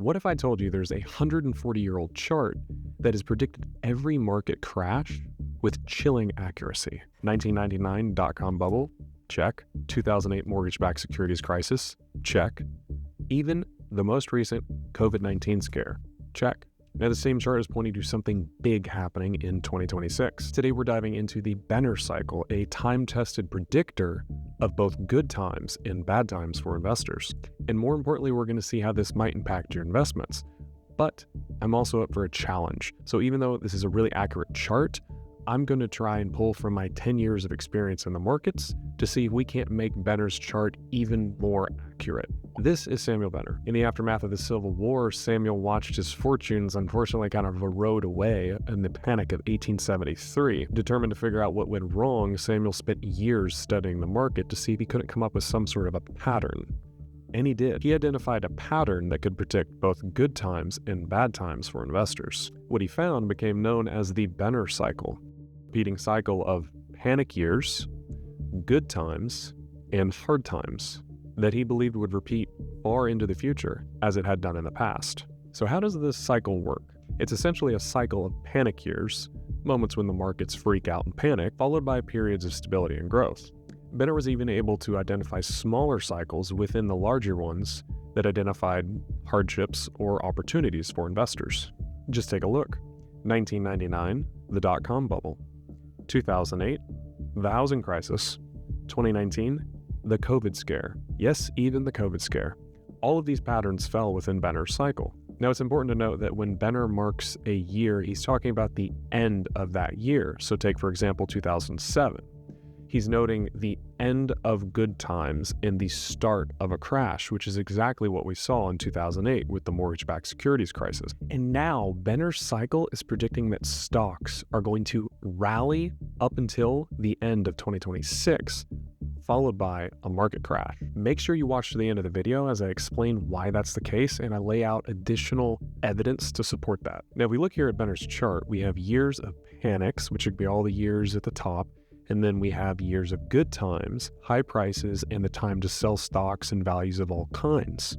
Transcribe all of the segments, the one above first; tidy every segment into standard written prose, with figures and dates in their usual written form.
What if I told you there's a 140-year-old chart that has predicted every market crash with chilling accuracy? 1999 dot-com bubble? Check. 2008 mortgage-backed securities crisis? Check. Even the most recent COVID-19 scare? Check. Now, the same chart is pointing to something big happening in 2026. Today, we're diving into the Benner cycle, a time-tested predictor of both good times and bad times for investors. And more importantly, we're going to see how this might impact your investments. But I'm also up for a challenge. So even though this is a really accurate chart, I'm going to try and pull from my 10 years of experience in the markets to see if we can't make Benner's chart even more accurate. This is Samuel Benner. In the aftermath of the Civil War, Samuel watched his fortunes unfortunately kind of erode away in the panic of 1873. Determined to figure out what went wrong, Samuel spent years studying the market to see if he couldn't come up with some sort of a pattern. And he did. He identified a pattern that could predict both good times and bad times for investors. What he found became known as the Benner cycle, repeating cycle of panic years, good times, and hard times that he believed would repeat far into the future as it had done in the past. So how does this cycle work? It's essentially a cycle of panic years, moments when the markets freak out and panic, followed by periods of stability and growth. Benner was even able to identify smaller cycles within the larger ones that identified hardships or opportunities for investors. Just take a look. 1999, the dot-com bubble. 2008, the housing crisis. 2019, the COVID scare. Yes, even the COVID scare. All of these patterns fell within Benner's cycle. Now, it's important to note that when Benner marks a year, he's talking about the end of that year. So take, for example, 2007. He's noting the end of good times and the start of a crash, which is exactly what we saw in 2008 with the mortgage-backed securities crisis. And now Benner's cycle is predicting that stocks are going to rally up until the end of 2026, followed by a market crash. Make sure you watch to the end of the video as I explain why that's the case and I lay out additional evidence to support that. Now, if we look here at Benner's chart, we have years of panics, which would be all the years at the top, and then we have years of good times, high prices, and the time to sell stocks and values of all kinds.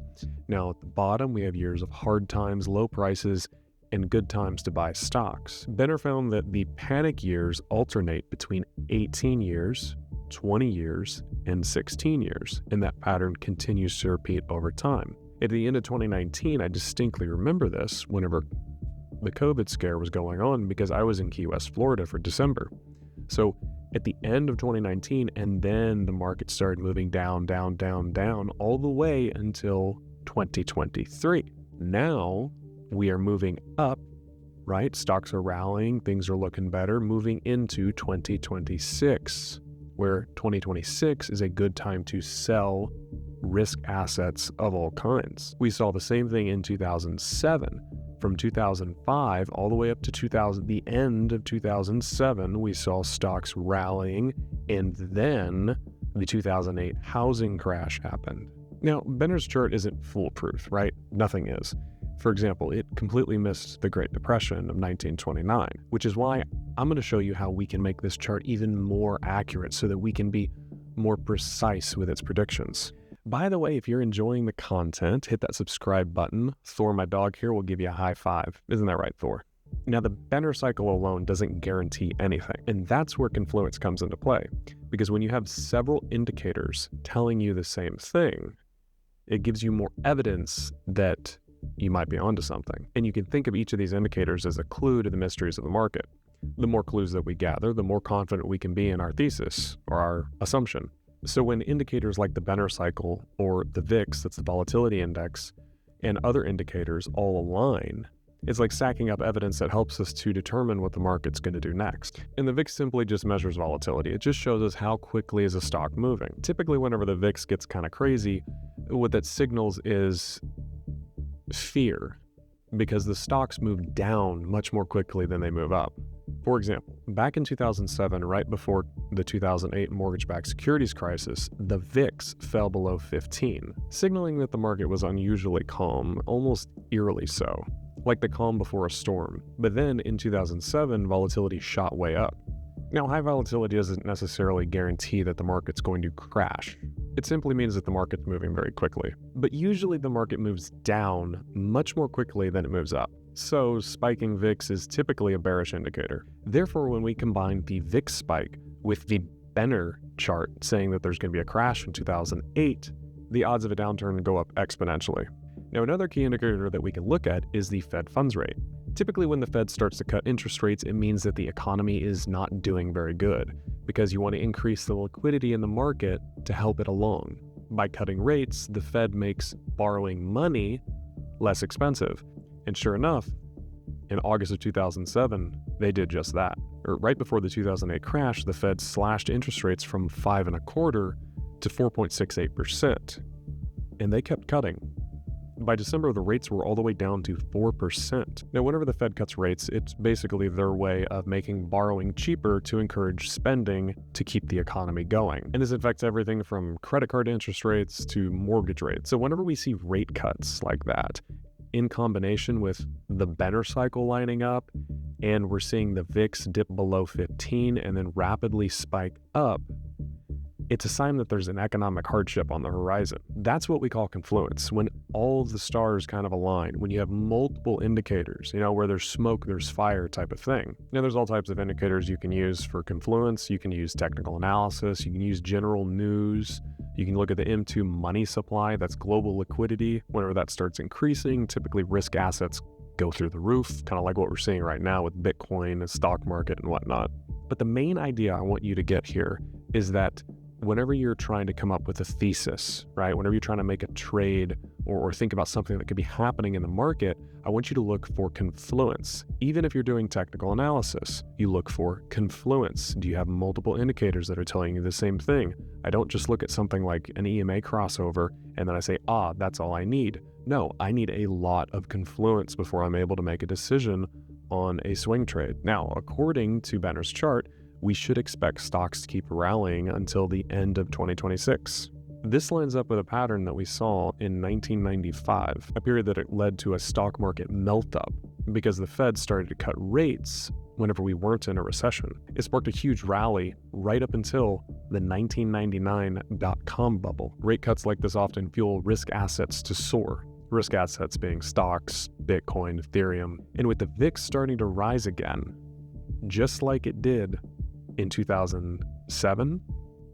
Now, at the bottom, we have years of hard times, low prices, and good times to buy stocks. Benner found that the panic years alternate between 18 years, 20 years, and 16 years, and that pattern continues to repeat over time. At the end of 2019, I distinctly remember this whenever the COVID scare was going on because I was in Key West, Florida for December. So at the end of 2019, and then the market started moving down, down, down, down, all the way until 2023. Now we are moving up, right? Stocks are rallying, things are looking better, moving into 2026, where 2026 is a good time to sell risk assets of all kinds. We saw the same thing in 2007. From 2005 all the way up to the end of 2007, we saw stocks rallying, and then the 2008 housing crash happened. Now, Benner's chart isn't foolproof, right? Nothing is. For example, it completely missed the Great Depression of 1929, which is why I'm going to show you how we can make this chart even more accurate so that we can be more precise with its predictions. By the way, if you're enjoying the content, hit that subscribe button. Thor, my dog here, will give you a high five. Isn't that right, Thor? Now, the Benner cycle alone doesn't guarantee anything, and that's where Confluence comes into play. Because when you have several indicators telling you the same thing, it gives you more evidence that you might be onto something. And you can think of each of these indicators as a clue to the mysteries of the market. The more clues that we gather, the more confident we can be in our thesis or our assumption. So when indicators like the Benner cycle or the VIX, that's the volatility index, and other indicators all align, it's like stacking up evidence that helps us to determine what the market's going to do next. And the VIX simply just measures volatility. It just shows us how quickly is a stock moving. Typically, whenever the VIX gets kind of crazy, what that signals is fear, because the stocks move down much more quickly than they move up. For example, back in 2007, right before the 2008 mortgage-backed securities crisis, the VIX fell below 15, signaling that the market was unusually calm, almost eerily so, like the calm before a storm. But then in 2007, volatility shot way up. Now, high volatility doesn't necessarily guarantee that the market's going to crash. It simply means that the market's moving very quickly. But usually the market moves down much more quickly than it moves up. So spiking VIX is typically a bearish indicator. Therefore, when we combine the VIX spike with the Benner chart saying that there's going to be a crash in 2008, the odds of a downturn go up exponentially. Now, another key indicator that we can look at is the Fed funds rate. Typically, when the Fed starts to cut interest rates, it means that the economy is not doing very good, because you want to increase the liquidity in the market to help it along. By cutting rates, the Fed makes borrowing money less expensive. And sure enough, in August of 2007, they did just that. Right before the 2008 crash, the Fed slashed interest rates from 5.25% to 4.68%, and they kept cutting. By December, the rates were all the way down to 4%. Now, whenever the Fed cuts rates, it's basically their way of making borrowing cheaper to encourage spending to keep the economy going. And this affects everything from credit card interest rates to mortgage rates. So whenever we see rate cuts like that, in combination with the Benner cycle lining up, and we're seeing the VIX dip below 15 and then rapidly spike up, it's a sign that there's an economic hardship on the horizon. That's what we call confluence, when all of the stars kind of align, when you have multiple indicators, where there's smoke, there's fire type of thing. Now, there's all types of indicators you can use for confluence. You can use technical analysis, you can use general news, you can look at the M2 money supply, that's global liquidity. Whenever that starts increasing, typically risk assets go through the roof, kind of like what we're seeing right now with Bitcoin, the stock market, and whatnot. But the main idea I want you to get here is that whenever you're trying to come up with a thesis, right? Whenever you're trying to make a trade or think about something that could be happening in the market, I want you to look for confluence. Even if you're doing technical analysis, you look for confluence. Do you have multiple indicators that are telling you the same thing? I don't just look at something like an EMA crossover and then I say, that's all I need. No, I need a lot of confluence before I'm able to make a decision on a swing trade. Now, according to Benner's chart, we should expect stocks to keep rallying until the end of 2026. This lines up with a pattern that we saw in 1995, a period that it led to a stock market melt-up because the Fed started to cut rates whenever we weren't in a recession. It sparked a huge rally right up until the 1999 dot-com bubble. Rate cuts like this often fuel risk assets to soar. Risk assets being stocks, Bitcoin, Ethereum. And with the VIX starting to rise again, just like it did in 2007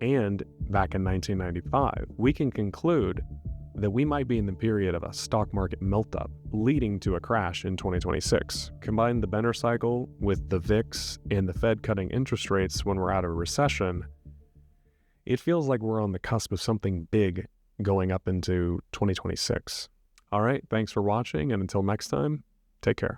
and back in 1995, we can conclude that we might be in the period of a stock market melt-up leading to a crash in 2026. Combine the Benner cycle with the VIX and the Fed cutting interest rates when we're out of a recession, it feels like we're on the cusp of something big going up into 2026. All right, thanks for watching, and until next time, take care.